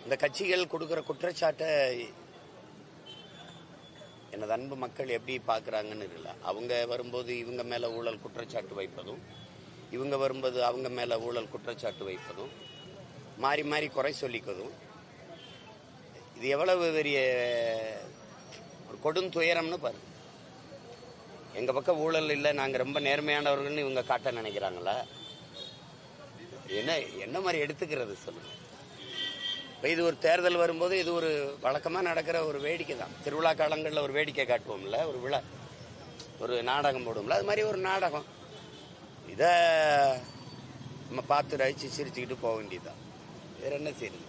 இந்த கட்சிகள் கொடுக்குற குற்றச்சாட்டை எனது அன்பு மக்கள் எப்படி பார்க்குறாங்கன்னு இல்லை. அவங்க வரும்போது இவங்க மேலே ஊழல் குற்றச்சாட்டு வைப்பதும், இவங்க வரும்போது அவங்க மேலே ஊழல் குற்றச்சாட்டு வைப்பதும், மாறி மாறி குறை சொல்லிக்கிறதும், இது எவ்வளவு பெரிய ஒரு கொடும் துயரம்னு பாரு. எங்கள் பக்கம் ஊழல் இல்லை, நாங்கள் ரொம்ப நேர்மையானவர்கள்னு இவங்க காட்ட நினைக்கிறாங்களா? என்ன மாதிரி எடுத்துக்கிறது சொல்லுங்க. இப்போ இது ஒரு தேர்தல் வரும்போது இது ஒரு வழக்கமாக நடக்கிற ஒரு வேடிக்கை தான். திருவிழா காலங்களில் ஒரு வேடிக்கை காட்டுவோம்ல, ஒரு விழா, ஒரு நாடகம் போடுவோம்ல, அது மாதிரி ஒரு நாடகம். இதை நம்ம பார்த்து ரசித்து சிரிச்சுக்கிட்டு போக வேண்டியதுதான். வேற என்ன செய்யுது?